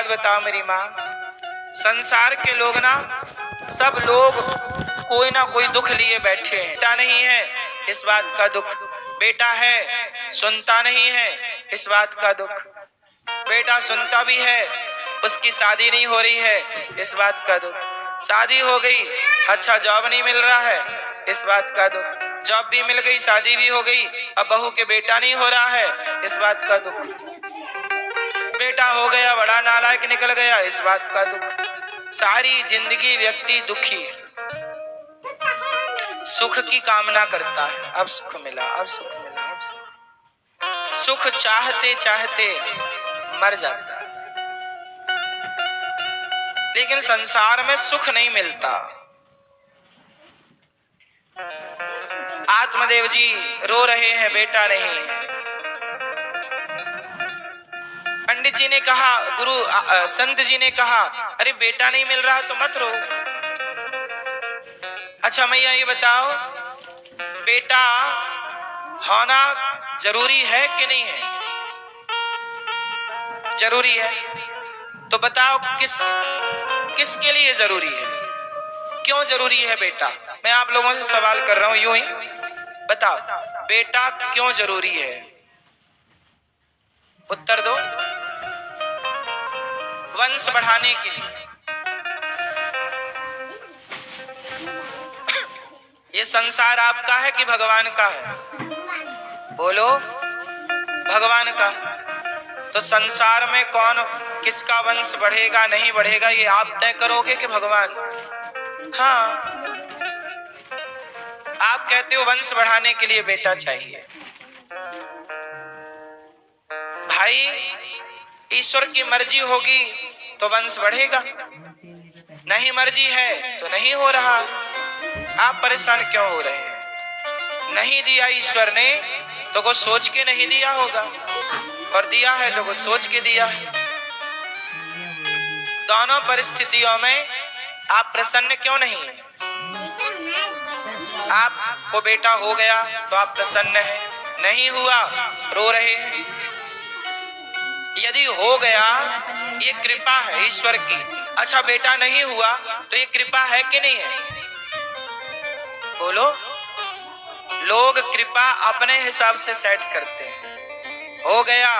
बताओ मेरी माँ, संसार के लोग ना, सब लोग कोई ना कोई दुख लिए बैठे हैं। बेटा नहीं है इस बात का दुख, बेटा है सुनता नहीं है इस बात का दुख, बेटा सुनता भी है उसकी शादी नहीं हो रही है इस बात का दुख, शादी हो गई अच्छा जॉब नहीं मिल रहा है इस बात का दुख, जॉब भी मिल गई शादी भी हो गई अब बहू के बेटा नहीं हो रहा है इस बात का दुख, बेटा हो गया बड़ा नालायक निकल गया इस बात का दुख। सारी जिंदगी व्यक्ति दुखी, सुख की कामना करता है, अब सुख मिला अब सुख मिला अब सुख चाहते चाहते मर जाता है। लेकिन संसार में सुख नहीं मिलता। आत्मदेव जी रो रहे हैं, बेटा नहीं है। पंडित जी ने कहा, गुरु संत जी ने कहा, अरे बेटा नहीं मिल रहा तो मत रो। अच्छा मैया ये बताओ, बेटा होना जरूरी है कि नहीं है? जरूरी है। तो बताओ किसके लिए जरूरी है, क्यों जरूरी है बेटा? मैं आप लोगों से सवाल कर रहा हूं यूं ही, बताओ बेटा क्यों जरूरी है? उत्तर दो। वंश बढ़ाने के लिए। ये संसार आपका है कि भगवान का है? बोलो, भगवान का। तो संसार में कौन किसका वंश बढ़ेगा नहीं बढ़ेगा ये आप तय करोगे कि भगवान? हाँ, आप कहते हो वंश बढ़ाने के लिए बेटा चाहिए। भाई ईश्वर की मर्जी होगी तो वंश बढ़ेगा, नहीं मर्जी है तो नहीं हो रहा। आप परेशान क्यों हो रहे हैं? नहीं दिया ईश्वर ने तो कुछ सोच के नहीं दिया होगा, और दिया है तो कुछ सोच के दिया है। दोनों परिस्थितियों में आप प्रसन्न क्यों नहीं हैं? आपको बेटा हो गया तो आप प्रसन्न हैं, नहीं हुआ रो रहे हैं। यदि हो गया ये कृपा है ईश्वर की। अच्छा बेटा नहीं हुआ तो ये कृपा है कि नहीं है? बोलो। लोग कृपा अपने हिसाब से सेट करते हैं। हो गया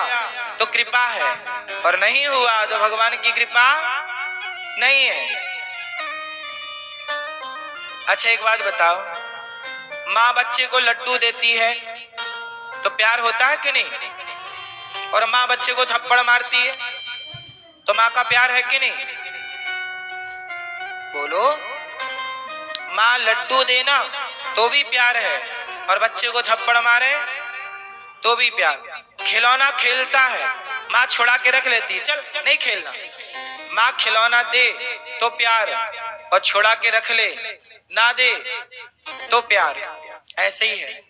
तो कृपा है, और नहीं हुआ तो भगवान की कृपा नहीं है। अच्छा एक बात बताओ, माँ बच्चे को लड्डू देती है तो प्यार होता है कि नहीं? और माँ बच्चे को थप्पड़ मारती है तो माँ का प्यार है कि नहीं? बोलो। माँ लड्डू देना तो भी प्यार है, और बच्चे को थप्पड़ मारे तो भी प्यार। खिलौना खेलता है, माँ छुड़ा के रख लेती है, चल नहीं खेलना। माँ खिलौना दे तो प्यार, और छुड़ा के रख ले ना दे तो प्यार। ऐसे ही है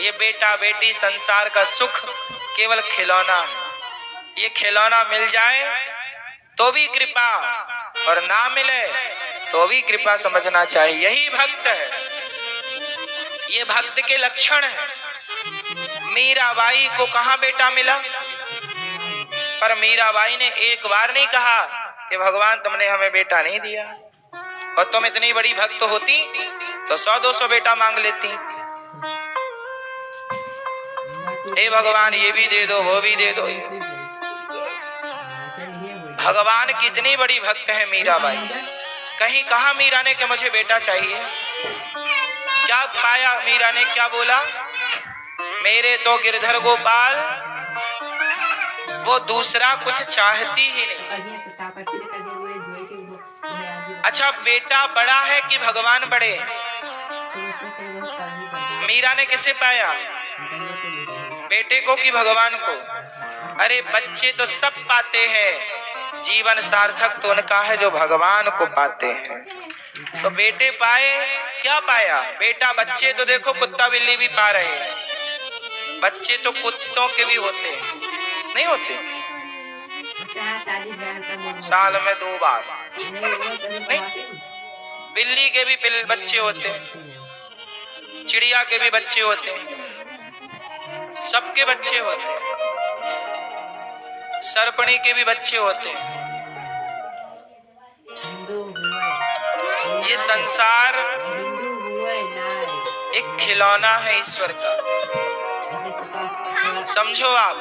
ये बेटा बेटी। संसार का सुख केवल खिलौना है। ये खिलौना मिल जाए तो भी कृपा, और ना मिले तो भी कृपा समझना चाहिए। यही भक्त है, ये भक्त के लक्षण है। मीराबाई को कहाँ बेटा मिला? पर मीराबाई ने एक बार नहीं कहा कि भगवान तुमने हमें बेटा नहीं दिया। और तुम इतनी बड़ी भक्त होती तो 100-200 बेटा मांग लेती। हे भगवान ये भी दे दो वो भी दे दो। भगवान की इतनी बड़ी भक्त है मीराबाई। कहीं कहा मीरा ने कि मुझे बेटा चाहिए? क्या पाया मीरा ने? क्या बोला? मेरे तो गिरधर गोपाल, वो दूसरा कुछ चाहती ही नहीं। अच्छा बेटा बड़ा है कि भगवान बड़े? मीरा ने किसे पाया? बेटे को कि भगवान को? अरे बच्चे तो सब पाते हैं, जीवन सार्थक तो उनका है जो भगवान को पाते हैं। तो बेटे पाए, क्या पाया? बेटा। बच्चे तो देखो कुत्ता बिल्ली भी पा रहे हैं, बच्चे तो कुत्तों के भी होते हैं, नहीं होते? साल में 2 बार नहीं? बिल्ली के भी बच्चे होते हैं, चिड़िया के भी बच्चे होते हैं, सबके बच्चे होते हैं। सर्पणी के भी बच्चे होते हैं। ये संसार एक खिलौना है ईश्वर का, समझो आप।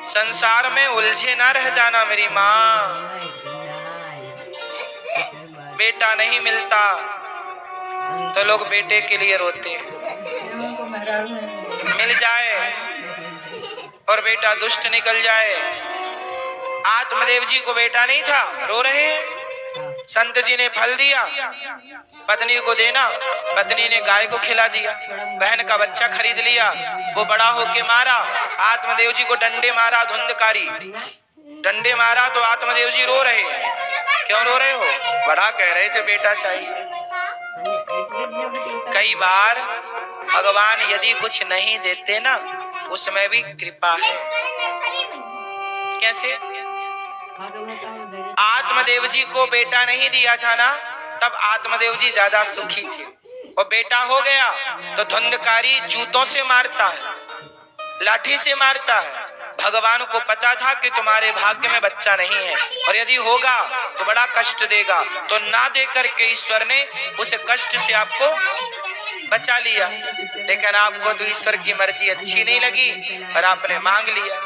संसार में उलझे ना रह जाना मेरी माँ। बेटा नहीं मिलता तो लोग बेटे के लिए रोते हैं, मिल जाए और बेटा दुष्ट निकल जाए। आत्मदेव जी को बेटा नहीं था, रो रहे हैं। संत जी ने फल दिया, पत्नी को देना, पत्नी ने गाय को खिला दिया। बहन का बच्चा खरीद लिया, वो बड़ा होके मारा। आत्मदेव जी को डंडे मारा, धुंधकारी डंडे मारा तो आत्मदेव जी रो रहे हैं। क्यों रो रहे हो? बड़ा कह रहे थे बेटा चाहिए। कई बार भगवान यदि कुछ नहीं देते ना, उसमें भी कृपा है। कैसे? आत्मदेव जी को बेटा नहीं दिया था ना, तब आत्मदेव जी ज्यादा सुखी थे। और बेटा हो गया तो धुंधकारी जूतों से मारता है, लाठी से मारता है। भगवान को पता था कि तुम्हारे भाग्य में बच्चा नहीं है और यदि होगा तो बड़ा कष्ट देगा, तो ना दे करके ईश्वर ने उस कष्ट से आपको बचा लिया। लेकिन आपको तो ईश्वर की मर्जी अच्छी नहीं लगी और आपने मांग लिया,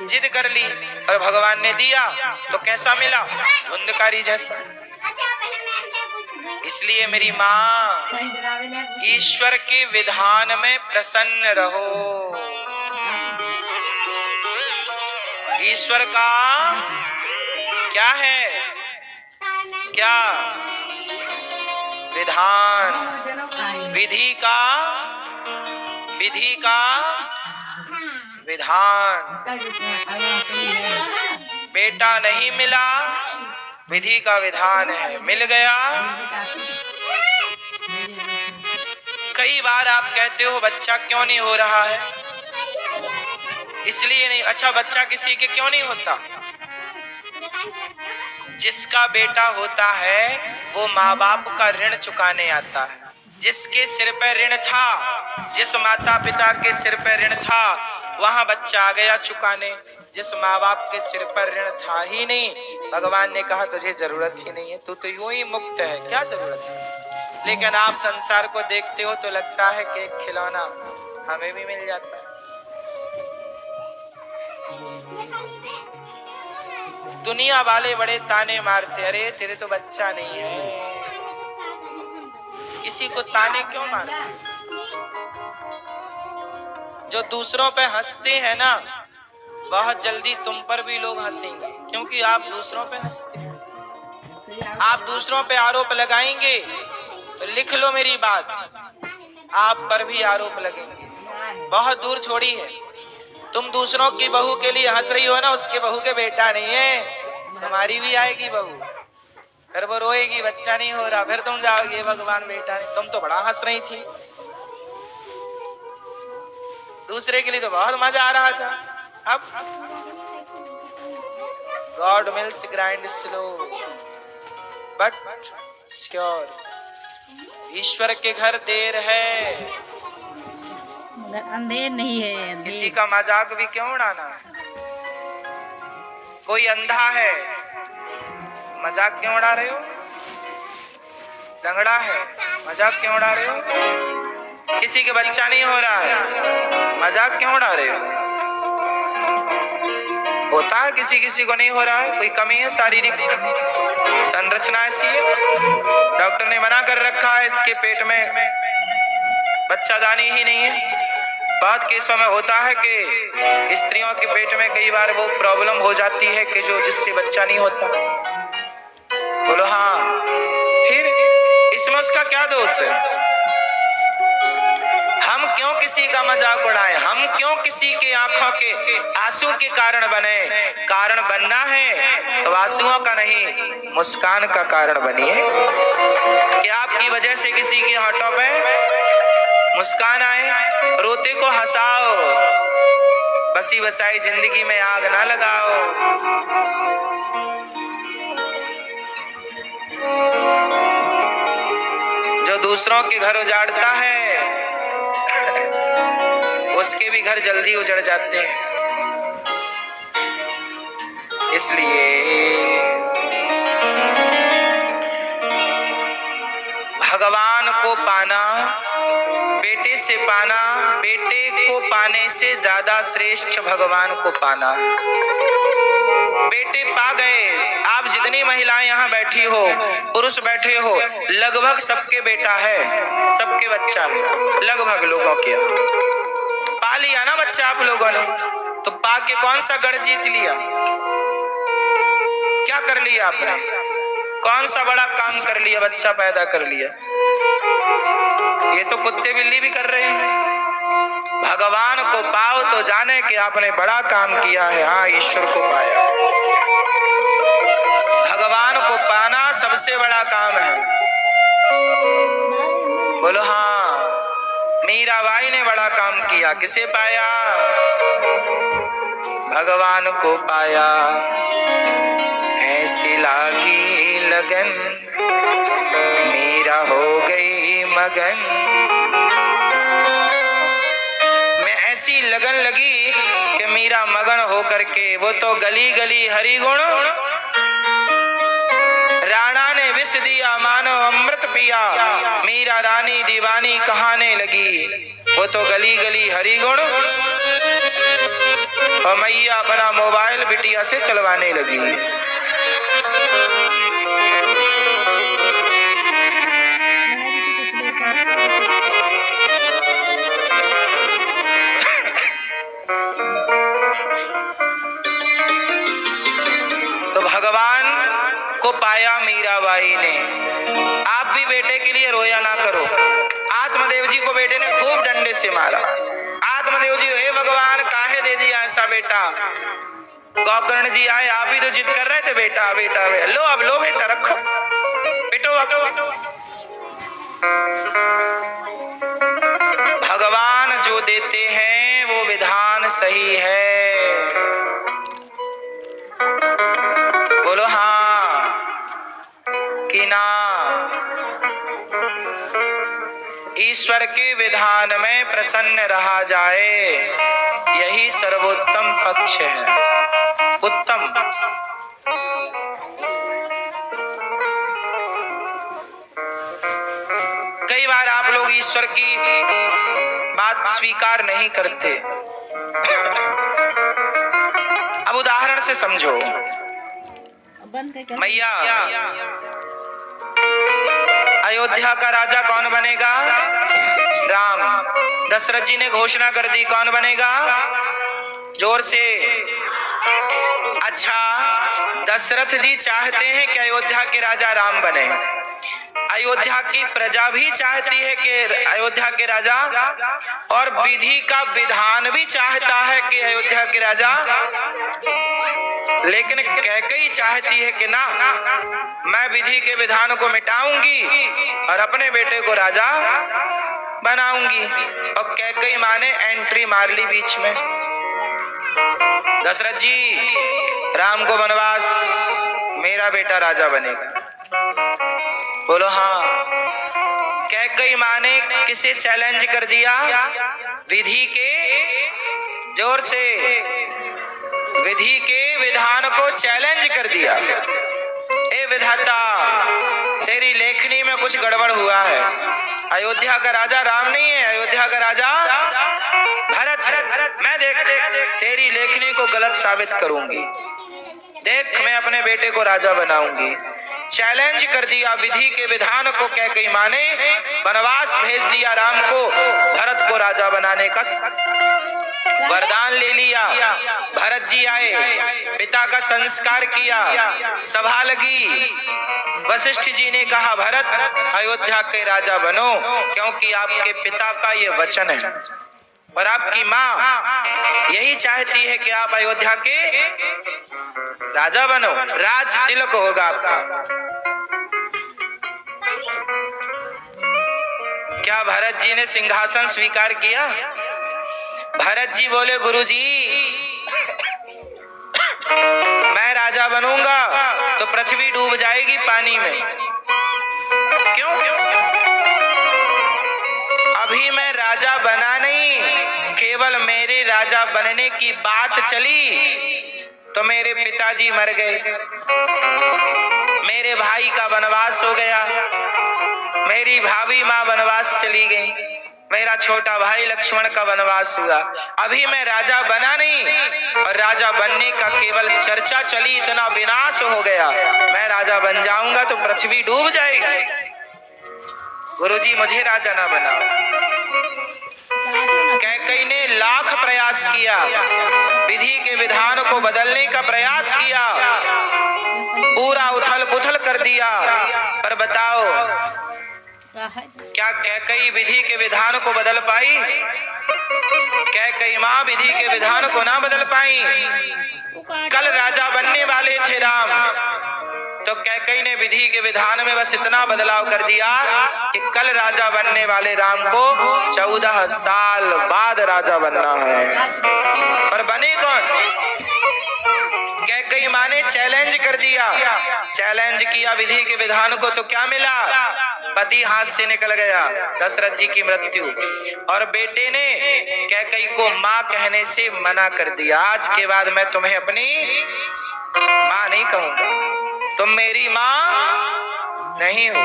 जिद कर ली और भगवान ने दिया तो कैसा मिला? धुंधकारी जैसा। इसलिए मेरी माँ, ईश्वर के विधान में प्रसन्न रहो। ईश्वर का क्या है? क्या? विधान, विधि का विधान। बेटा नहीं मिला, विधि का विधान है। मिल गया। कई बार आप कहते हो बच्चा क्यों नहीं हो रहा है? इसलिए नहीं। अच्छा, बच्चा किसी के क्यों नहीं होता? जिसका बेटा होता है वो माँ बाप का ऋण चुकाने आता है। जिसके सिर पर ऋण था, जिस माता पिता के सिर पर ऋण था, वहां बच्चा आ गया चुकाने। जिस माँ बाप के सिर पर ऋण था ही नहीं, भगवान ने कहा तुझे जरूरत ही नहीं है, तू तो यूं ही मुक्त है, क्या जरूरत है? लेकिन आप संसार को देखते हो तो लगता है कि एक खिलौना हमें भी मिल जाता है। दुनिया वाले बड़े ताने मारते, अरे तेरे तो बच्चा नहीं है। किसी को ताने क्यों मारते? जो दूसरों पे हंसते हैं ना, बहुत जल्दी तुम पर भी लोग हंसेंगे, क्योंकि आप दूसरों पे हंसते हैं। आप दूसरों पे आरोप लगाएंगे तो लिख लो मेरी बात, आप पर भी आरोप लगेंगे। बहुत दूर छोड़ी है। तुम दूसरों की बहू के लिए हंस रही हो ना, उसके बहू के बेटा नहीं है, तुम्हारी भी आएगी बहू, फिर वो रोएगी बच्चा नहीं हो रहा, फिर तुम जाओगे भगवान बेटा नहीं। तुम तो बड़ा हंस रही थी, दूसरे के लिए तो बहुत मजा आ रहा था। अब God mills grind slow but sure. ईश्वर के घर देर है, अंधेर नहीं है। अंधेर। किसी का मजाक भी क्यों उड़ाना? कोई अंधा है, मजाक क्यों उड़ा रहे हो? लंगड़ा है, मजाक क्यों उड़ा रहे हो? किसी के बच्चा नहीं हो रहा है, मजाक क्यों उड़ा रहे हो? होता है किसी किसी को नहीं हो रहा है, कोई कमी है, शारीरिक संरचना ऐसी है, डॉक्टर ने मना कर रखा है, इसके पेट में बच्चादानी ही नहीं है। बहुत केसों में होता है कि स्त्रियों के पेट में कई बार वो प्रॉब्लम हो जाती है कि जो जिससे बच्चा नहीं होता। बोलो हाँ, फिर इसमें उसका क्या दोष है? हम क्यों किसी का मजाक उड़ाएं? हम क्यों किसी के आंखों के आंसू के कारण बने? कारण बनना है तो आंसुओं का नहीं, मुस्कान का कारण बनिए कि आपकी वजह से किसी के होठों पे मुस्कान आए, रोते को हंसाओ, बसी बसाई जिंदगी में आग ना लगाओ। जो दूसरों के घर उजाड़ता है उसके भी घर जल्दी उजड़ जाते हैं। इसलिए भगवान को पाना, बेटे से पाना, बेटे को पाने से ज्यादा श्रेष्ठ भगवान को पाना। बेटे पा गए, आप जितनी महिलाएं यहाँ बैठी हो, पुरुष बैठे हो, लगभग सबके बेटा है, सबके बच्चा है, लगभग लोगों के। पा लिया ना बच्चा आप लोगों ने, तो पा के कौन सा गढ़ जीत लिया? क्या कर लिया आपने? कौन सा बड़ा काम कर लिया? बच्चा पैदा कर लिया। ये तो कुत्ते बिल्ली भी कर रहे हैं। भगवान को पाओ तो जाने कि आपने बड़ा काम किया है। हाँ, ईश्वर को पाया। भगवान को पाना सबसे बड़ा काम है। बोलो हाँ, मीराबाई ने बड़ा काम किया। किसे पाया? भगवान को पाया। ऐसी लागी लगन, मीरा हो गई मगन। मैं ऐसी लगन लगी कि मीरा मगन हो करके, वो तो गली गली हरि गुण, राणा ने विष दिया मानो अमृत पिया, मीरा रानी दीवानी कहाने लगी। वो तो गली गली हरि गुण, और मैया अपना मोबाइल बिटिया से चलवाने लगी। तो भगवान को पाया मीराबाई ने। आप भी बेटे के लिए रोया ना करो। आत्मदेव जी को बेटे ने खूब डंडे से मारा। आत्मदेव जी, हे भगवान काहे दे दिया ऐसा बेटा? गोकर्ण जी आए, आप भी तो जिद कर रहे थे बेटा बेटा बेटा। लो अब लो बेटा, रखो बेटो अब। भगवान जो देते हैं वो विधान सही है। बोलो हाँ कि ना? ईश्वर के विधान में प्रसन्न रहा जाए, यही सर्वोत्तम पक्ष है। उत्तम। कई बार आप लोग ईश्वर की बात स्वीकार नहीं करते। अब उदाहरण से समझो। मैया, अयोध्या का राजा कौन बनेगा? राम। दशरथ जी ने घोषणा कर दी, कौन बनेगा? जोर से। अच्छा, दशरथ जी चाहते हैं कि अयोध्या के राजा राम बने। अयोध्या की प्रजा भी चाहती है कि अयोध्या के राजा, और विधि का विधान भी चाहता है कि अयोध्या के राजा, लेकिन कैकेयी चाहती है कि ना, मैं विधि के विधान को मिटाऊंगी और अपने बेटे को राजा बनाऊंगी। और कैकेयी माँ ने एंट्री मार ली बीच में। दशरथ जी, राम को वनवास, मेरा बेटा राजा बनेगा। बोलो हाँ। कैकेयी माँ ने किसे चैलेंज कर दिया? विधि के, जोर से, विधि के विधान को चैलेंज कर दिया। ए विधाता, तेरी लेखनी में कुछ गड़बड़ हुआ है। अयोध्या का राजा राम नहीं है, अयोध्या का राजा भरत है। मैं देख तेरी लेखनी को गलत साबित करूंगी। देख, मैं अपने बेटे को राजा बनाऊंगी। चैलेंज कर दिया विधि के विधान को। कैकेयी माँ ने वनवास भेज दिया राम को, भरत को राजा बनाने का वरदान ले लिया। भरत जी आए, पिता का संस्कार किया, सभा लगी। वशिष्ठ जी ने कहा, भरत अयोध्या के राजा बनो, क्योंकि आपके पिता का ये वचन है और आपकी माँ यही चाहती है कि आप अयोध्या के राजा बनो, राज तिलक होगा आपका। क्या भरत जी ने सिंहासन स्वीकार किया? भरत जी बोले, गुरुजी, मैं राजा बनूंगा तो पृथ्वी डूब जाएगी पानी में। क्यों? अभी मैं राजा बना नहीं, केवल मेरे राजा बनने की बात चली तो मेरे पिताजी मर गए, मेरे भाई का वनवास हो गया, मेरी भाभी माँ वनवास चली गई, मेरा छोटा भाई लक्ष्मण का वनवास हुआ। अभी मैं राजा बना नहीं और राजा बनने का केवल चर्चा चली, इतना विनाश हो गया। मैं राजा बन जाऊंगा तो पृथ्वी डूब जाएगी। गुरुजी मुझे राजा ना बनाओ। कैकेयी ने लाख प्रयास किया, विधि के विधान को बदलने का प्रयास किया, पूरा उथल पुथल कर दिया, पर बताओ क्या कैकेयी विधि के विधान को बदल पाई? कैकेयी माँ विधि के विधान को ना बदल पाई। कल राजा बनने वाले थे राम, तो कैकेयी ने विधि के विधान में बस इतना बदलाव कर दिया कि कल राजा बनने वाले राम को 14 साल बाद राजा बनना है। पर बने कौन? कैकेयी माँ ने चैलेंज कर दिया, चैलेंज किया विधि के विधान को, तो क्या मिला? पति हाथ से निकल गया, दशरथ जी की मृत्यु, और बेटे ने कैकेयी को माँ कहने से मना कर दिया। आज के बाद मैं तुम्हें अपनी माँ नहीं कहूंगा, तुम मेरी माँ नहीं हो।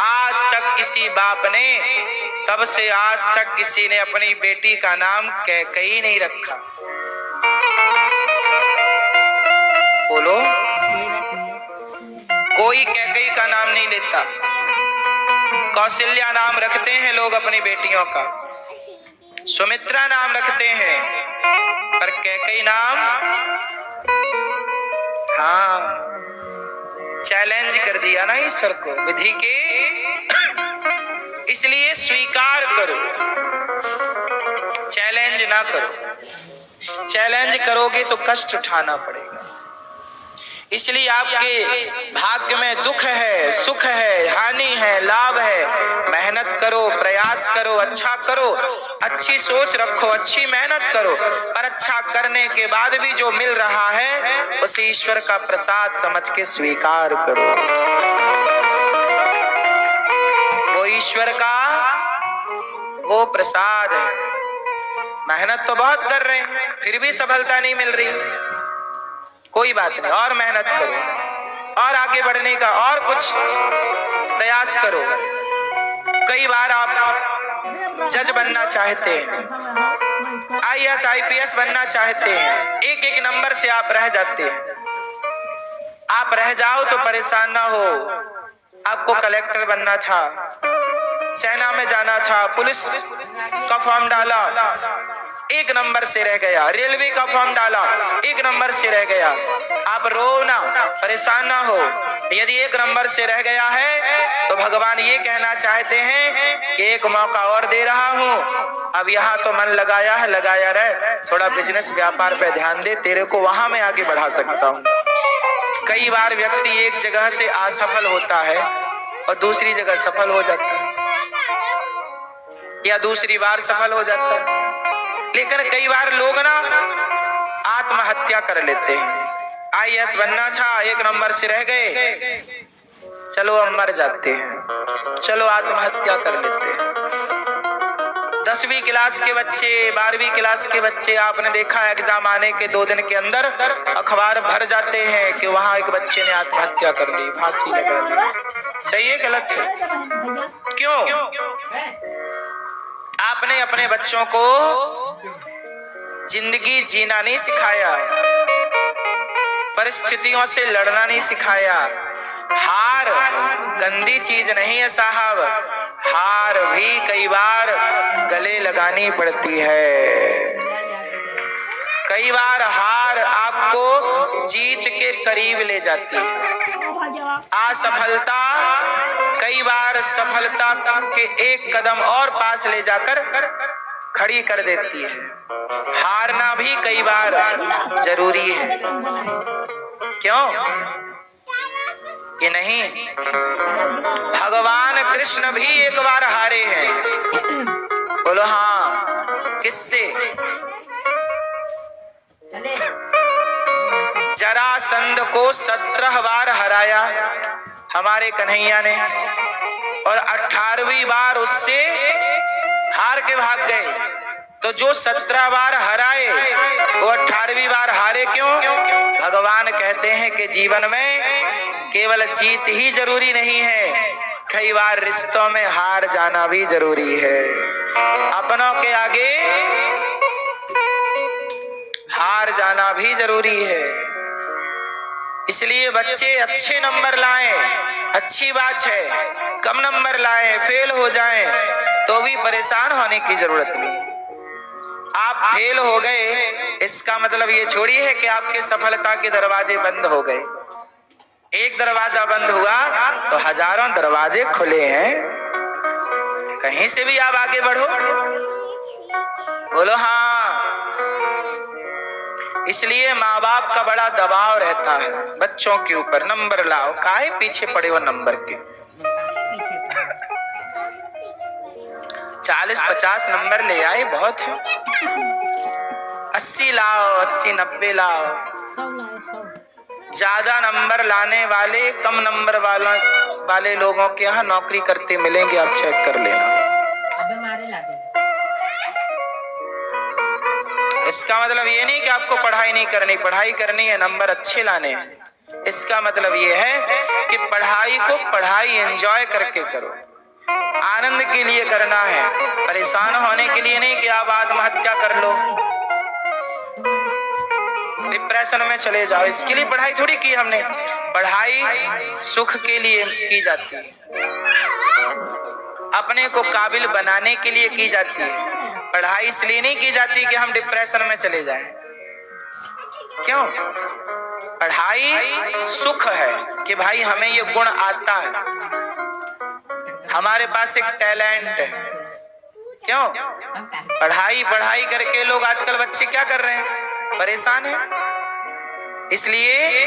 आज तक किसी बाप ने, तब से आज तक किसी ने अपनी बेटी का नाम कैकेयी नहीं रखा। बोलो, कोई कैकेयी का नाम नहीं लेता। कौशल्या नाम रखते हैं लोग अपनी बेटियों का, सुमित्रा नाम रखते हैं, पर कैकेयी नाम, हाँ, चैलेंज कर दिया ना ईश्वर को, विधि के। इसलिए स्वीकार करो, चैलेंज ना करो। चैलेंज करोगे तो कष्ट उठाना पड़ेगा। इसलिए आपके भाग्य में दुख है, सुख है, हानि है, लाभ है, मेहनत करो, प्रयास करो, अच्छा करो, अच्छी सोच रखो, अच्छी मेहनत करो, पर अच्छा करने के बाद भी जो मिल रहा है उसे ईश्वर का प्रसाद समझ के स्वीकार करो। वो ईश्वर का वो प्रसाद है। मेहनत तो बहुत कर रहे हैं, फिर भी सफलता नहीं मिल रही, कोई बात नहीं, और मेहनत करो, और आगे बढ़ने का और कुछ प्रयास करो। कई बार आप जज बनना चाहते हैं, IAS IPS बनना चाहते हैं, एक एक नंबर से आप रह जाते हैं। आप रह जाओ तो परेशान ना हो, आपको कलेक्टर बनना था, सेना में जाना था, पुलिस का फॉर्म डाला, एक नंबर से रह गया, रेलवे का फॉर्म डाला, एक नंबर से रह गया। आप रो ना, परेशान ना हो। यदि एक नंबर से रह गया है तो भगवान ये कहना चाहते हैं कि एक मौका और दे रहा हूँ, अब यहाँ तो मन लगाया है, लगाया रहे, थोड़ा बिजनेस व्यापार पे ध्यान दे, तेरे को वहां मैं आगे बढ़ा सकता हूँ। कई बार व्यक्ति एक जगह से असफल होता है और दूसरी जगह सफल हो जाता है, या दूसरी बार सफल हो जाता है। लेकिन कई बार लोग ना आत्महत्या कर लेते हैं। IAS बनना था, एक नंबर से रह गए, चलो अब मर जाते हैं, चलो आत्महत्या कर लेते हैं। 10वीं क्लास के बच्चे, 12वीं क्लास के बच्चे, आपने देखा एग्जाम आने के 2 दिन के अंदर अखबार भर जाते हैं कि वहां एक बच्चे ने आत्महत्या कर ली, फांसी लगा ली। सही है गलत है? क्यों? आपने अपने बच्चों को जिंदगी जीना नहीं सिखाया, परिस्थितियों से लड़ना नहीं सिखाया। हार गंदी चीज नहीं है साहब, हार भी कई बार गले लगानी पड़ती है। कई बार हार आपको जीत के करीब ले जाती है। असफलता कई बार सफलता के एक कदम और पास ले जाकर खड़ी कर देती है। हारना भी कई बार जरूरी है। क्यों? ये नहीं, भगवान कृष्ण भी एक बार हारे हैं। बोलो हाँ, किससे? जरासंध को 17 बार हराया हमारे कन्हैया ने, और 18वीं बार उससे हार के भाग गए। तो जो 17 बार हराए वो 18वीं बार हारे क्यों? भगवान कहते हैं कि जीवन में केवल जीत ही जरूरी नहीं है, कई बार रिश्तों में हार जाना भी जरूरी है। अपनों के आगे हार जाना भी जरूरी है। इसलिए बच्चे अच्छे नंबर लाएं, अच्छी बात है। कम नंबर लाएं, फेल हो जाएं तो भी परेशान होने की जरूरत नहीं। आप फेल हो गए इसका मतलब ये छोड़ी है कि आपके सफलता के दरवाजे बंद हो गए। एक दरवाजा बंद हुआ तो हजारों दरवाजे खुले हैं, कहीं से भी आप आगे बढ़ो। बोलो हाँ। इसलिए माँ बाप का बड़ा दबाव रहता है बच्चों के ऊपर, नंबर लाओ। काहे पीछे पड़े हो नंबर के? 40-50 नंबर ले आए बहुत है। 80 लाओ, 80-90 लाओ। ज्यादा नंबर लाने वाले कम नंबर वाले लोगों के यहाँ नौकरी करते मिलेंगे, आप चेक कर लेना। इसका मतलब ये नहीं कि आपको पढ़ाई नहीं करनी, पढ़ाई करनी है, नंबर अच्छे लाने हैं। इसका मतलब ये है कि पढ़ाई को पढ़ाई एंजॉय करके करो, आनंद के लिए करना है, परेशान होने के लिए नहीं कि आप आत्महत्या कर लो, डिप्रेशन में चले जाओ। इसके लिए पढ़ाई थोड़ी की हमने। पढ़ाई सुख के लिए की जाती है, अपने को काबिल बनाने के लिए की जाती है। पढ़ाई इसलिए नहीं की जाती कि हम डिप्रेशन में चले जाएं। क्यों? पढ़ाई सुख है कि भाई हमें ये गुण आता है, हमारे पास एक टैलेंट है। क्यों? पढ़ाई करके लोग आजकल बच्चे क्या कर रहे हैं? परेशान है। इसलिए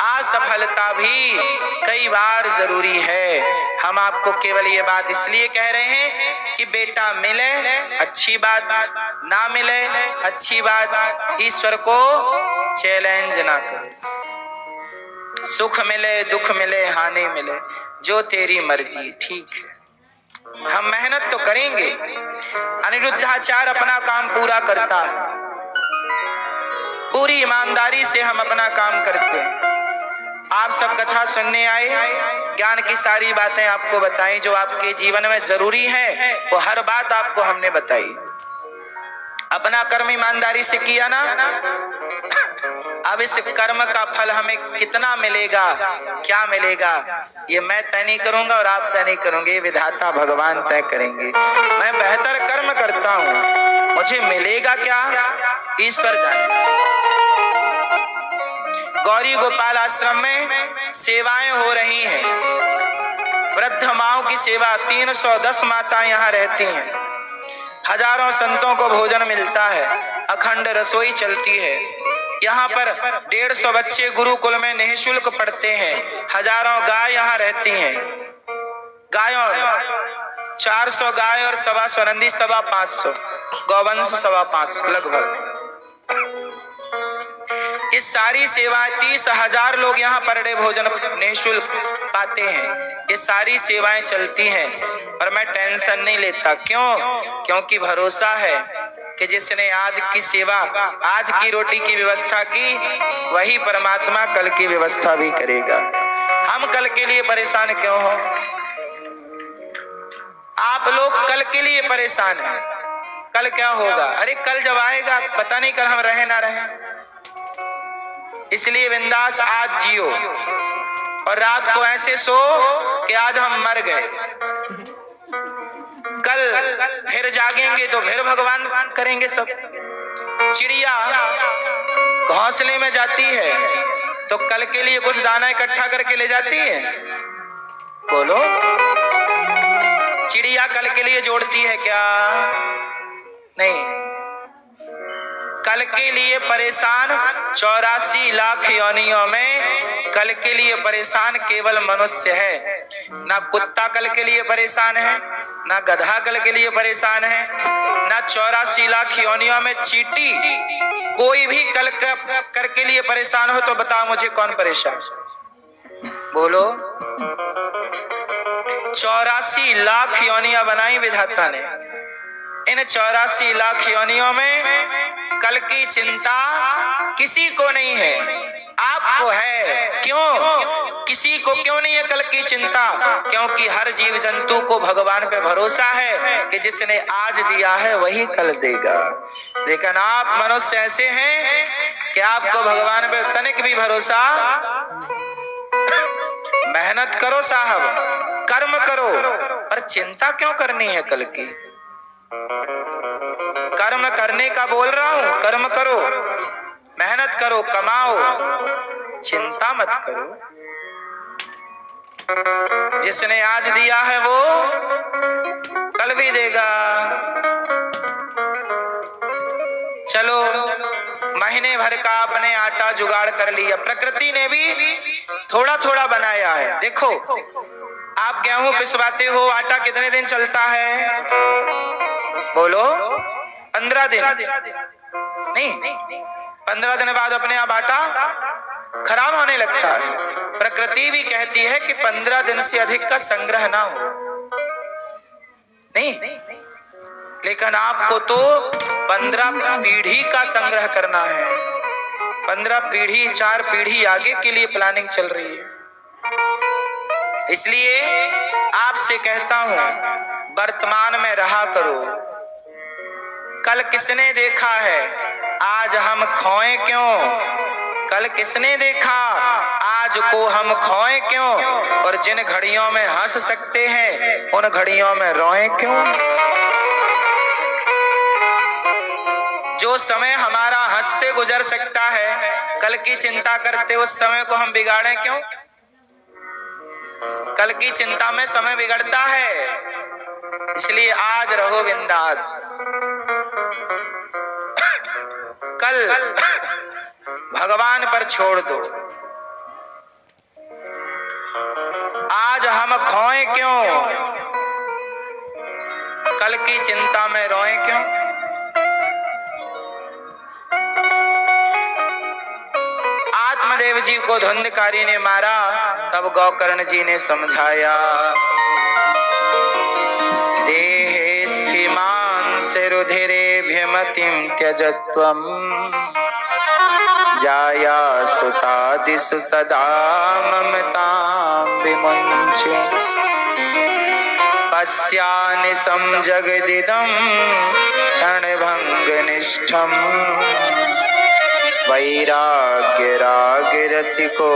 असफलता भी कई बार जरूरी है। हम आपको केवल ये बात इसलिए कह रहे हैं कि बेटा मिले अच्छी बात, ना मिले अच्छी बात। ईश्वर को चैलेंज ना करो। सुख मिले दुख मिले हानि मिले, जो तेरी मर्जी, ठीक है। हम मेहनत तो करेंगे। अनिरुद्धाचार्य अपना काम पूरा करता है, पूरी ईमानदारी से हम अपना काम करते हैं। आप सब कथा सुनने आए, ज्ञान की सारी बातें आपको बताई जो आपके जीवन में जरूरी है, वो हर बात आपको हमने बताई। अपना कर्म ईमानदारी से किया ना, अब इस कर्म का फल हमें कितना मिलेगा, क्या मिलेगा, ये मैं तय नहीं करूंगा और आप तय नहीं करोगे, ये विधाता भगवान तय करेंगे। मैं बेहतर कर्म करता हूं, मुझे मिलेगा क्या, ईश्वर जाने। गौरी गोपाल आश्रम में सेवाएं हो रही हैं, वृद्ध माओं की सेवा। 310 माताएं यहाँ रहती हैं, हजारों संतों को भोजन मिलता है, अखंड रसोई चलती है। यहाँ पर 150 बच्चे गुरुकुल में निःशुल्क पढ़ते हैं, हजारों गाय यहाँ रहती हैं। गायों 400 गाय और 125 नंदी, 550 गौवंश, 550 लगभग। ये सारी सेवाएं 30,000 लोग यहाँ पर डे भोजन निःशुल्क पाते हैं। ये सारी सेवाएं चलती हैं और मैं टेंशन नहीं लेता। क्यों? क्योंकि भरोसा है कि जिसने आज की सेवा, आज की रोटी की व्यवस्था की, वही परमात्मा कल की व्यवस्था भी करेगा। हम कल के लिए परेशान क्यों हो? आप लोग कल के लिए परेशान हैं, कल क्या होगा? अरे कल जब आएगा पता नहीं कल हम रहे ना रहे। इसलिए बिंदास आज जियो और रात को ऐसे सो कि आज हम मर गए, कल फिर जागेंगे तो फिर भगवान करेंगे सब। चिड़िया घोंसले में जाती है तो कल के लिए कुछ दाना इकट्ठा करके ले जाती है? बोलो, चिड़िया कल के लिए जोड़ती है क्या? नहीं। कल के लिए परेशान 84 लाख योनियों में कल के लिए परेशान केवल मनुष्य है। ना कुत्ता कल के लिए परेशान है, ना गधा कल के लिए परेशान है, ना 84 लाख योनियों में चींटी। कोई भी कल कर के लिए परेशान हो तो बताओ मुझे, कौन परेशान? बोलो। 84 लाख योनियां बनाई विधाता ने, इन 84 लाख योनियों में कल की चिंता किसी को नहीं है, आपको है। क्यों? किसी को क्यों नहीं है कल की चिंता? क्योंकि हर जीव जंतु को भगवान पे भरोसा है कि जिसने आज दिया है वही कल देगा। लेकिन आप मनुष्य ऐसे हैं कि आपको भगवान पे तनिक भी भरोसा। मेहनत करो साहब, कर्म करो, पर चिंता क्यों करनी है कल की? कर्म करने का बोल रहा हूं, कर्म करो, मेहनत करो, कमाओ, चिंता मत करो। जिसने आज दिया है वो कल भी देगा। चलो महीने भर का आपने आटा जुगाड़ कर लिया, प्रकृति ने भी थोड़ा थोड़ा बनाया है। देखो आप गेहूं पिसवाते हो, आटा कितने दिन चलता है? बोलो 15 दिन। नहीं, 15 दिन बाद अपने आप आटा खराब होने लगता है। प्रकृति भी कहती है कि 15 दिन से अधिक का संग्रह ना हो। नहीं, लेकिन आपको तो 15 पीढ़ी का संग्रह करना है। 15 पीढ़ी, 4 पीढ़ी आगे के लिए प्लानिंग चल रही है। इसलिए आपसे कहता हूं, वर्तमान में रहा करो। कल किसने देखा है? आज हम खोए क्यों? कल किसने देखा? आज को हम खोए क्यों? और जिन घड़ियों में हंस सकते हैं उन घड़ियों में रोए क्यों? जो समय हमारा हंसते गुजर सकता है, कल की चिंता करते उस समय को हम बिगाड़े क्यों? कल की चिंता में समय बिगड़ता है। इसलिए आज रहो बिंदास। कल भगवान पर छोड़ दो। आज हम खोए क्यों? कल की चिंता में रोए क्यों? आत्मदेव जी को धुंधकारी ने मारा, तब गोकर्ण जी ने समझाया, देहे स्थिमांसे रुधिरेभ्यमतिं त्यजत्वम् जाया सुतादिषु सदा ममतां विमुञ्चे पश्यानिशं जगदिदं क्षणभङ्गनिष्ठम् वैराग्य राग रसिको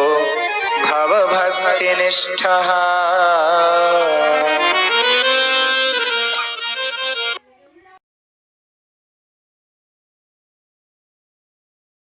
भवभक्तिनिष्ठः।